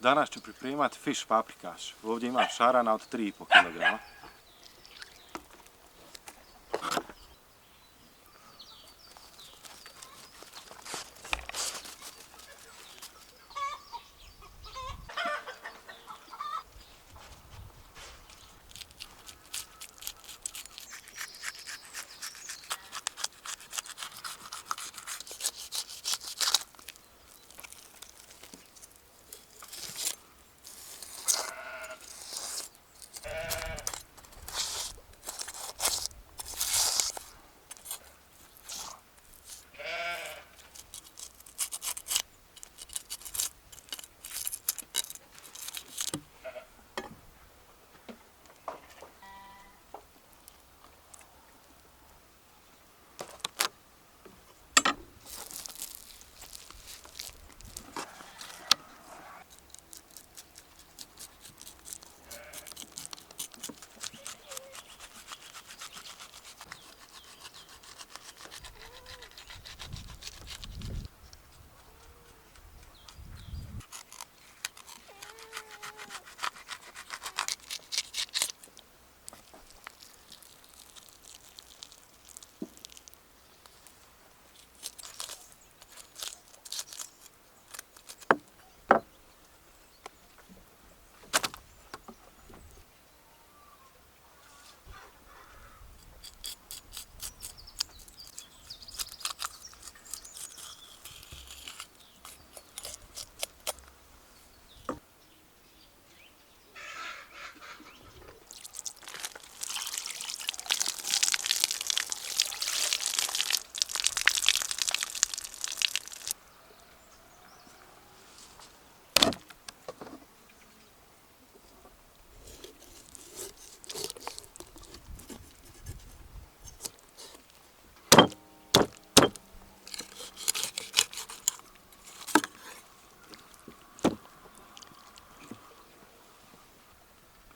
Danas ću pripremati fiš paprikaš. Ovdje imam šarana od 3,5 kg.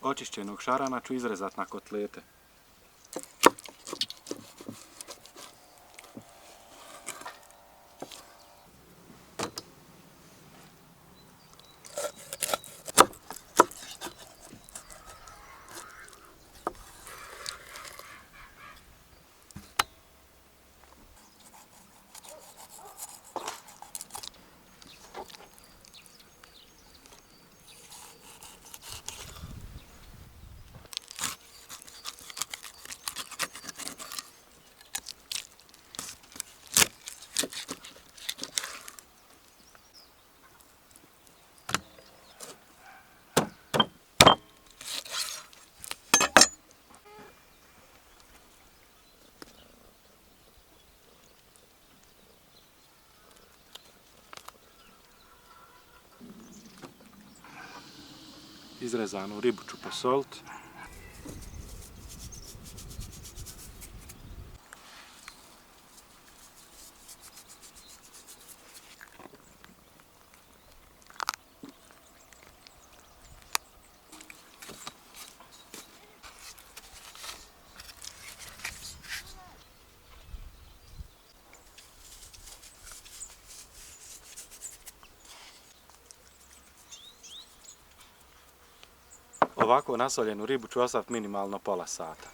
Očišćenog šarana ću izrezati na kotlete. Izrezanu ribu ću posoliti. Ovako nasoljenu ribu ću ostaviti minimalno pola sata.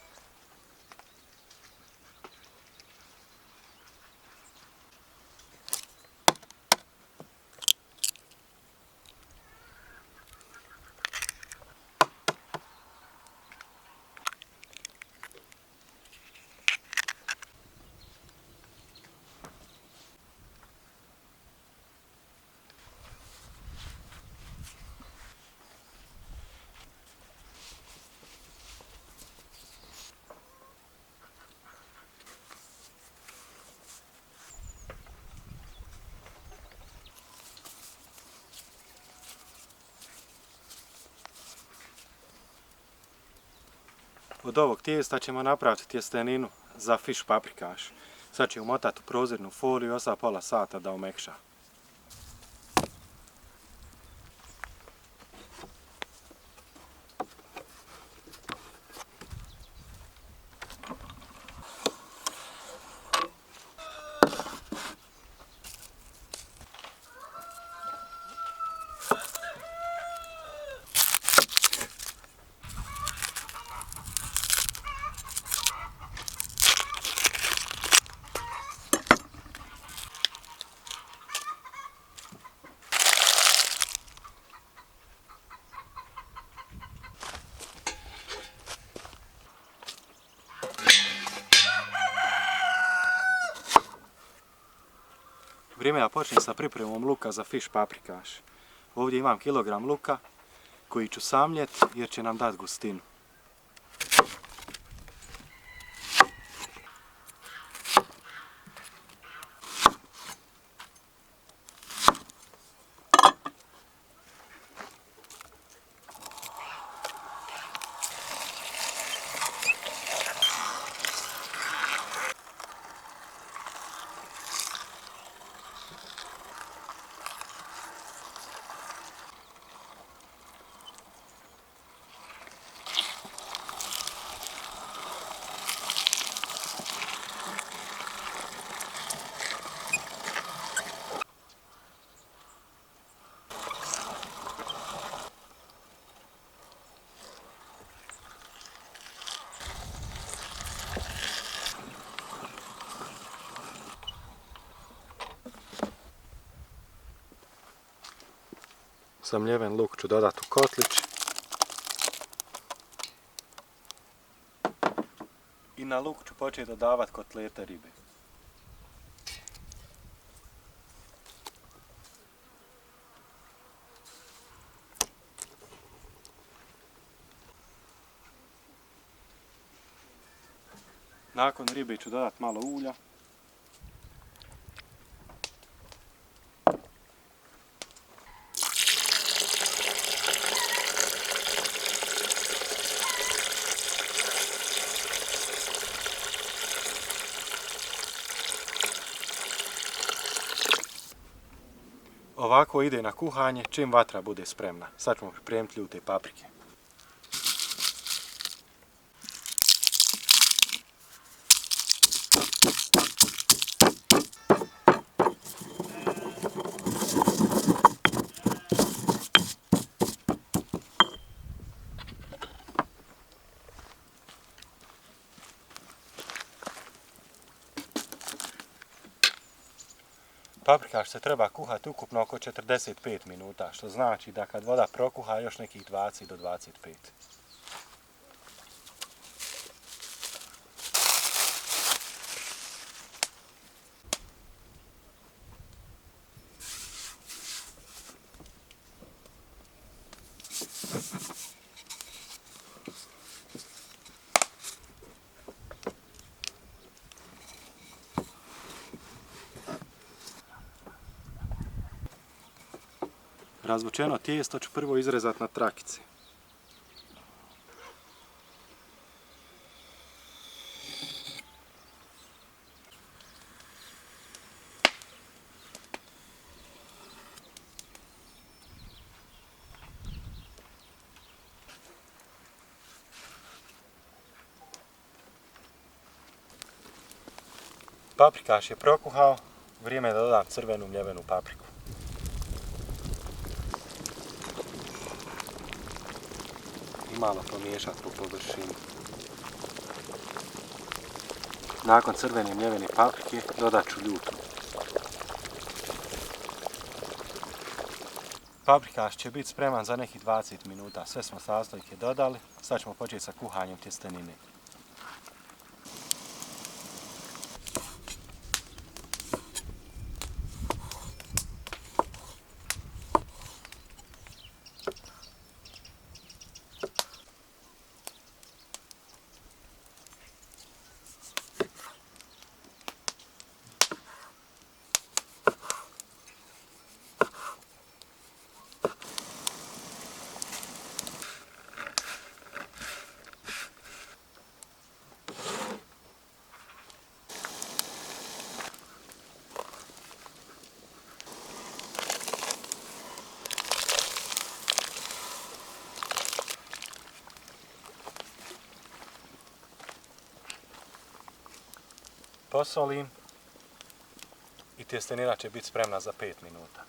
Od ovog tijesta ćemo napraviti tjesteninu za fiš paprikaš. Sad ću umotati u prozirnu foliju i ostaviti pola sata da omekša. Vrijeme da počnem sa pripremom luka za fiš paprikaš. Ovdje imam kilogram luka koji ću samljet jer će nam dati gustinu. Samljeven luk ću dodati u kotlić. I na luk ću početi dodavati kotlete ribe. Nakon ribe ću dodati malo ulja. Ovako ide na kuhanje čim vatra bude spremna. Sad ćemo pripremiti ljute paprike. Paprikaš se treba kuhati ukupno oko 45 minuta, što znači da kad voda prokuha još nekih 20 do 25. Razvučeno tijesto ću prvo izrezati na trakice. Paprikaš je prokuhao, vrijeme je da dodam crvenu mljevenu papriku. I malo pomiješati po površini. Nakon crvene mljevene paprike dodat ću ljutu. Paprikaš će biti spreman za nekih 20 minuta. Sve smo sastojke dodali. Sad ćemo početi sa kuhanjem tjestenine. Posolim i tjestenina će biti spremna za 5 minuta.